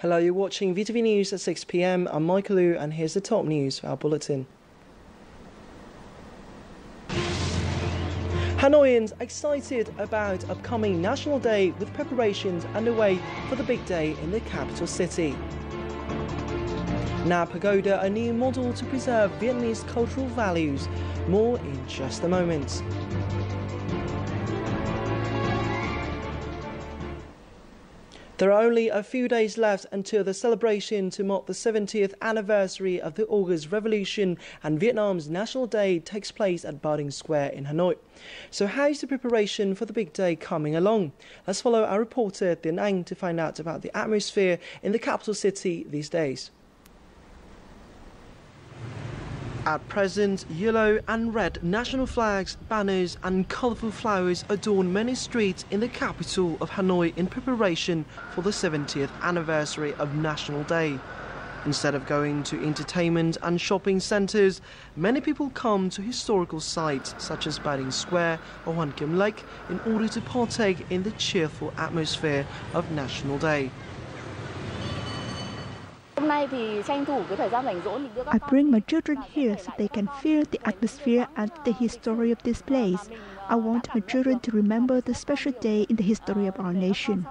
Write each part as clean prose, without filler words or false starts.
Hello, you're watching VTV News at 6 p.m. I'm Michael Liu, and here's the top news for our bulletin. Hanoians excited about upcoming National Day with preparations underway for the big day in the capital city. Na Pagoda, a new model to preserve Vietnamese cultural values. More in just a moment. There are only a few days left until the celebration to mark the 70th anniversary of the August Revolution and Vietnam's National Day takes place at Ba Dinh Square in Hanoi. So how is the preparation for the big day coming along? Let's follow our reporter Tiến Anh to find out about the atmosphere in the capital city these days. At present, yellow and red national flags, banners and colourful flowers adorn many streets in the capital of Hanoi in preparation for the 70th anniversary of National Day. Instead of going to entertainment and shopping centres, many people come to historical sites such as Ba Dinh Square or Hoàn Kiếm Lake in order to partake in the cheerful atmosphere of National Day. I bring my children here so they can feel the atmosphere and the history of this place. I want my children to remember the special day in the history of our nation.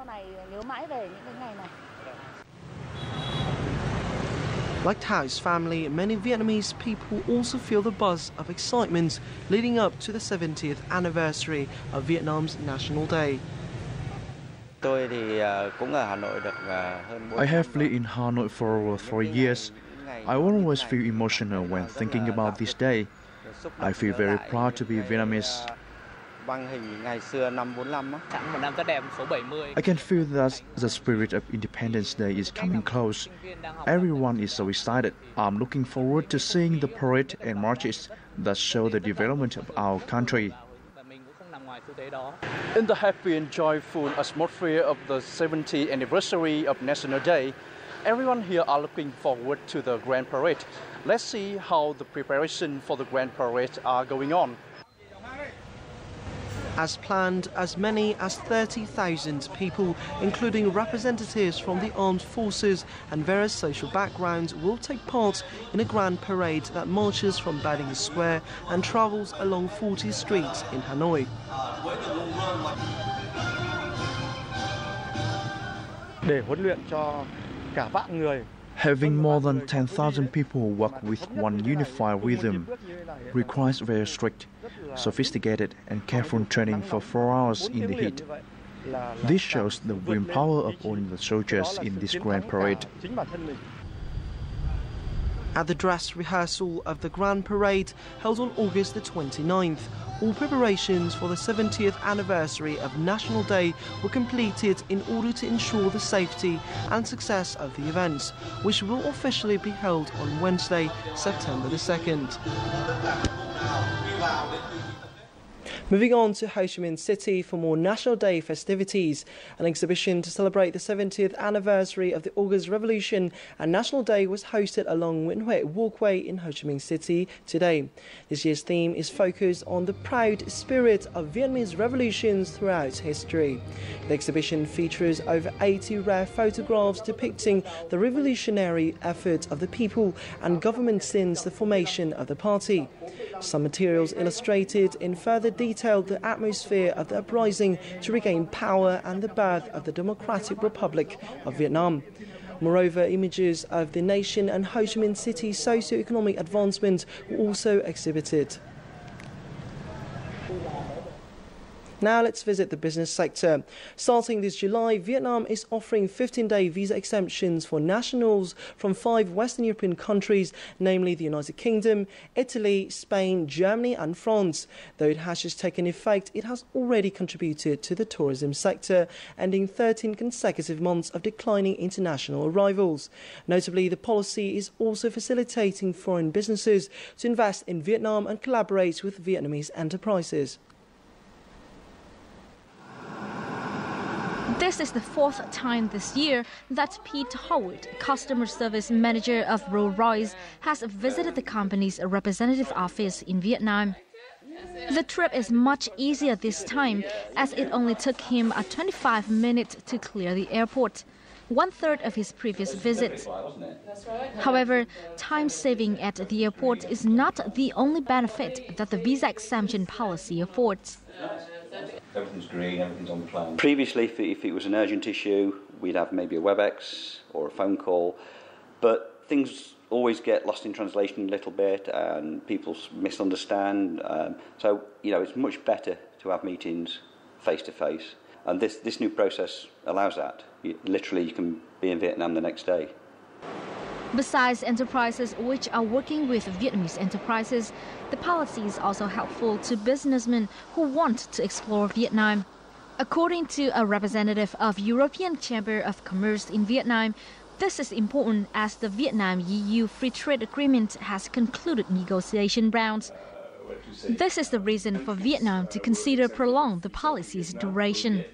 Like Tao's family, many Vietnamese people also feel the buzz of excitement leading up to the 70th anniversary of Vietnam's National Day. I have lived in Hanoi for over 4 years. I always feel emotional when thinking about this day. I feel very proud to be Vietnamese. I can feel that the spirit of Independence Day is coming close. Everyone is so excited. I'm looking forward to seeing the parade and marches that show the development of our country. In the happy and joyful atmosphere of the 70th anniversary of National Day, everyone here are looking forward to the Grand Parade. Let's see how the preparation for the Grand Parade are going on. As planned, as many as 30,000 people, including representatives from the armed forces and various social backgrounds, will take part in a grand parade that marches from Ba Dinh Square and travels along 40 streets in Hanoi. Having more than 10,000 people work with one unified rhythm requires very strict, sophisticated and careful training for 4 hours in the heat. This shows the willpower of all the soldiers in this grand parade. At the dress rehearsal of the Grand Parade held on August the 29th, all preparations for the 70th anniversary of National Day were completed in order to ensure the safety and success of the events, which will officially be held on Wednesday, September the 2nd. Moving on to Ho Chi Minh City for more National Day festivities. An exhibition to celebrate the 70th anniversary of the August Revolution and National Day was hosted along Nguyễn Huệ Walkway in Ho Chi Minh City today. This year's theme is focused on the proud spirit of Vietnamese revolutions throughout history. The exhibition features over 80 rare photographs depicting the revolutionary efforts of the people and government since the formation of the party. Some materials illustrated in further detail the atmosphere of the uprising to regain power and the birth of the Democratic Republic of Vietnam. Moreover, images of the nation and Ho Chi Minh City's socio-economic advancement were also exhibited. Now let's visit the business sector. Starting this July, Vietnam is offering 15-day visa exemptions for nationals from 5 Western European countries, namely the United Kingdom, Italy, Spain, Germany and France. Though it has just taken effect, it has already contributed to the tourism sector, ending 13 consecutive months of declining international arrivals. Notably, the policy is also facilitating foreign businesses to invest in Vietnam and collaborate with Vietnamese enterprises. This is the 4th time this year that Pete Howard, customer service manager of Rolls-Royce, has visited the company's representative office in Vietnam. The trip is much easier this time, as it only took him 25 minutes to clear the airport. 1/3 of his previous visits. However, time saving at the airport is not the only benefit that the visa exemption policy affords. Everything's green, everything's on plan. Previously, if it was an urgent issue, we'd have maybe a WebEx or a phone call, but things always get lost in translation a little bit and people misunderstand. So, it's much better to have meetings face-to-face. And this new process allows that. You can be in Vietnam the next day. Besides enterprises which are working with Vietnamese enterprises, the policy is also helpful to businessmen who want to explore Vietnam. According to a representative of European Chamber of Commerce in Vietnam, this is important as the Vietnam-EU Free Trade Agreement has concluded negotiation rounds. This is the reason for Vietnam to consider prolong the policy's duration.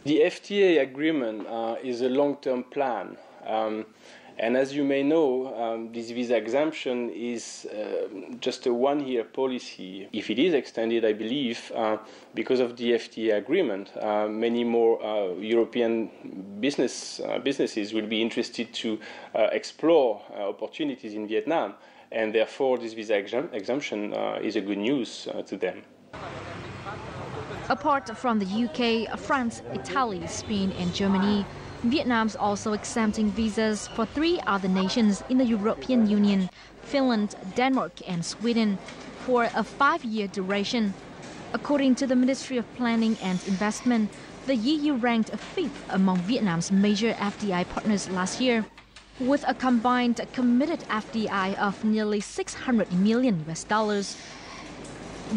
The FTA agreement is a long-term plan. And as you may know, this visa exemption is just a one-year policy. If it is extended, I believe, because of the FTA agreement, many more European businesses will be interested to explore opportunities in Vietnam, and therefore this visa exemption is a good news to them. Apart from the UK, France, Italy, Spain and Germany, Vietnam's also exempting visas for 3 other nations in the European Union, Finland, Denmark and Sweden, for a 5-year duration. According to the Ministry of Planning and Investment, the EU ranked 5th among Vietnam's major FDI partners last year, with a combined committed FDI of nearly $600 million.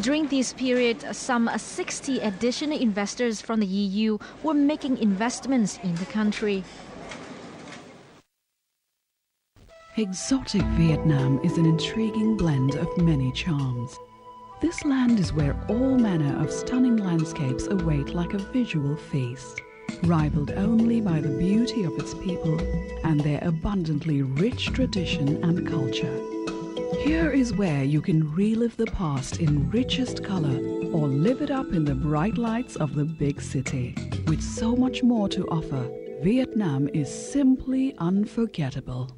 During this period, some 60 additional investors from the EU were making investments in the country. Exotic Vietnam is an intriguing blend of many charms. This land is where all manner of stunning landscapes await like a visual feast, rivaled only by the beauty of its people and their abundantly rich tradition and culture. Here is where you can relive the past in richest color or live it up in the bright lights of the big city. With so much more to offer, Vietnam is simply unforgettable.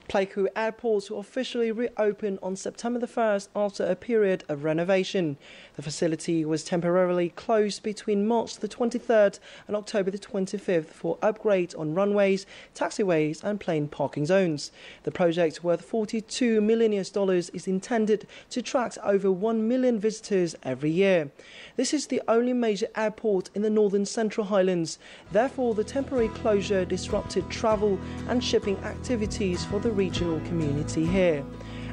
Pleiku Airport will officially reopen on September the 1st after a period of renovation. The facility was temporarily closed between March the 23rd and October the 25th for upgrades on runways, taxiways and plane parking zones. The project, worth $42 million, is intended to attract over 1 million visitors every year. This is the only major airport in the northern Central Highlands. Therefore, the temporary closure disrupted travel and shipping activities for the regional community here.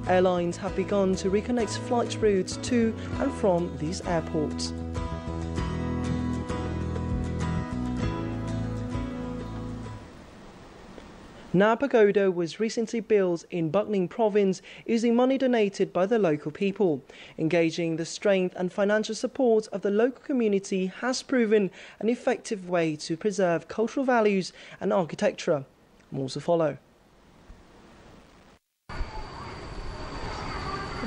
Airlines have begun to reconnect flight routes to and from these airports. Na Pagoda was recently built in Bắc Ninh province using money donated by the local people. Engaging the strength and financial support of the local community has proven an effective way to preserve cultural values and architecture. More to follow.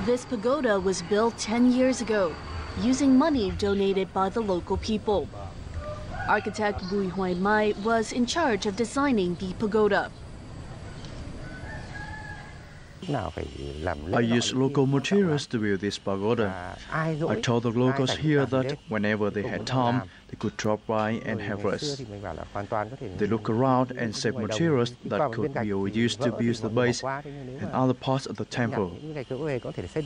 This pagoda was built 10 years ago, using money donated by the local people. Architect Bùi Hoài Mai was in charge of designing the pagoda. I used local materials to build this pagoda. I told the locals here that whenever they had time, they could drop by and help us. They look around and save materials that could be used to build the base and other parts of the temple.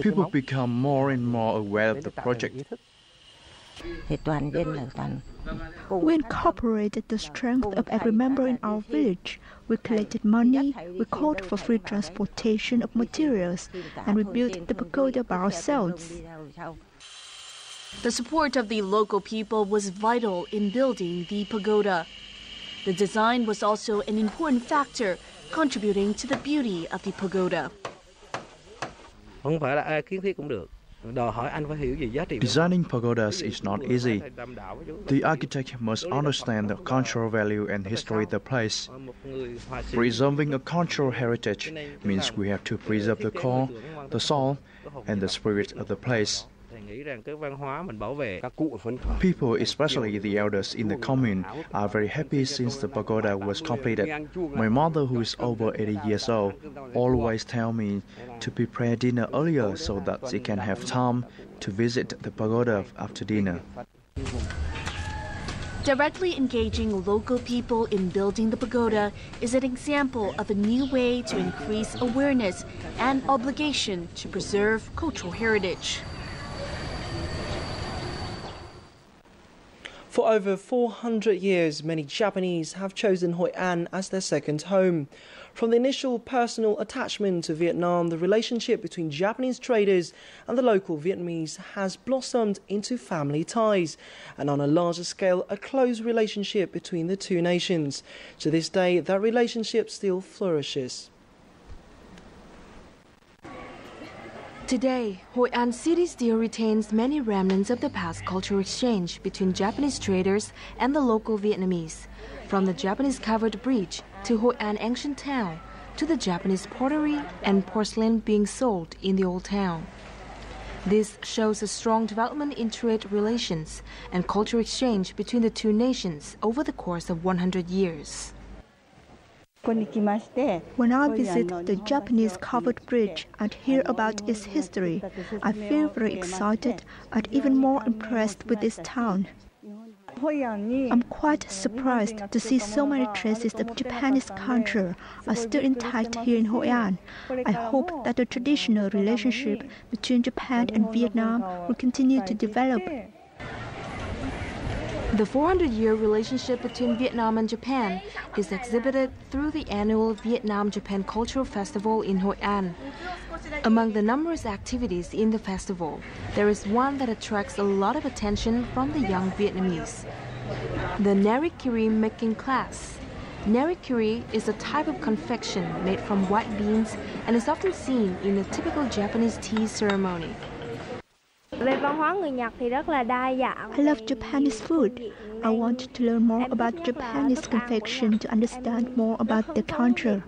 People become more and more aware of the project. We incorporated the strength of every member in our village. We collected money, we called for free transportation of materials, and we built the pagoda by ourselves. The support of the local people was vital in building the pagoda. The design was also an important factor contributing to the beauty of the pagoda. Designing pagodas is not easy. The architect must understand the cultural value and history of the place. Preserving a cultural heritage means we have to preserve the core, the soul, and the spirit of the place. People, especially the elders in the commune, are very happy since the pagoda was completed. My mother, who is over 80 years old, always tells me to prepare dinner earlier so that she can have time to visit the pagoda after dinner. Directly engaging local people in building the pagoda is an example of a new way to increase awareness and obligation to preserve cultural heritage. For over 400 years, many Japanese have chosen Hoi An as their second home. From the initial personal attachment to Vietnam, the relationship between Japanese traders and the local Vietnamese has blossomed into family ties, and on a larger scale, a close relationship between the two nations. To this day, that relationship still flourishes. Today, Hoi An City still retains many remnants of the past cultural exchange between Japanese traders and the local Vietnamese, from the Japanese covered bridge to Hoi An ancient town, to the Japanese pottery and porcelain being sold in the old town. This shows a strong development in trade relations and cultural exchange between the two nations over the course of 100 years. When I visit the Japanese covered bridge and hear about its history, I feel very excited and even more impressed with this town. I'm quite surprised to see so many traces of Japanese culture are still intact here in Hoi An. I hope that the traditional relationship between Japan and Vietnam will continue to develop. The 400-year relationship between Vietnam and Japan is exhibited through the annual Vietnam-Japan Cultural Festival in Hoi An. Among the numerous activities in the festival, there is one that attracts a lot of attention from the young Vietnamese: the nari kiri making class. Nari kiri is a type of confection made from white beans and is often seen in a typical Japanese tea ceremony. I love Japanese food. I want to learn more about Japanese confection to understand more about the culture.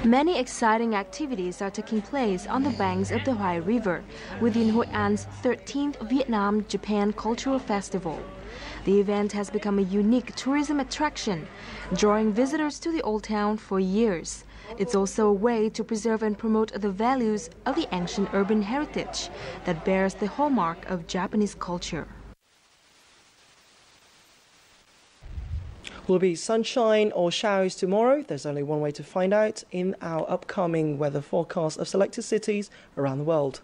Many exciting activities are taking place on the banks of the Huai River within Hoi An's 13th Vietnam-Japan Cultural Festival. The event has become a unique tourism attraction, drawing visitors to the old town for years. It's also a way to preserve and promote the values of the ancient urban heritage that bears the hallmark of Japanese culture. Will it be sunshine or showers tomorrow? There's only one way to find out in our upcoming weather forecast of selected cities around the world.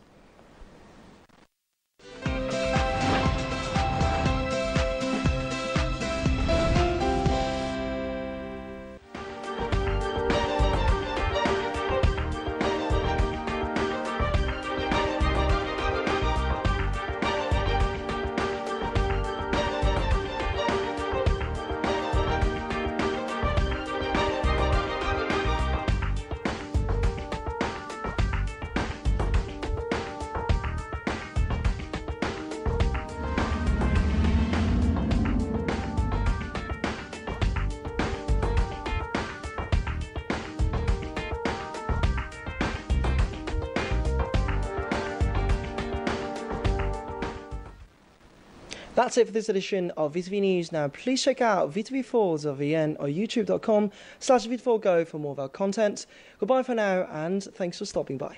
That's it for this edition of VTV News. Now, please check out VTV4.vn or youtube.com/VTV4Go for more of our content. Goodbye for now, and thanks for stopping by.